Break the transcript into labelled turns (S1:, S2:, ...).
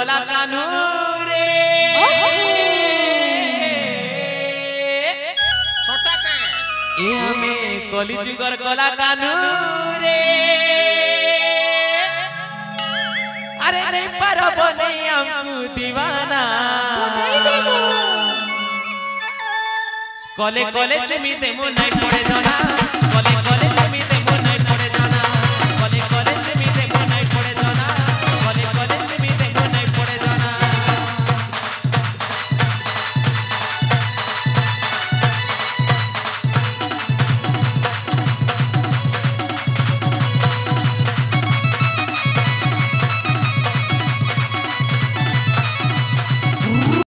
S1: কলা কানু রে
S2: छोटा का
S1: এ আমি কলি যুগর কলা কানু রে আরে নেই পারব নেই আমকু দিবানা কলে কলে চুমি দেমু নাই পড়ে জনা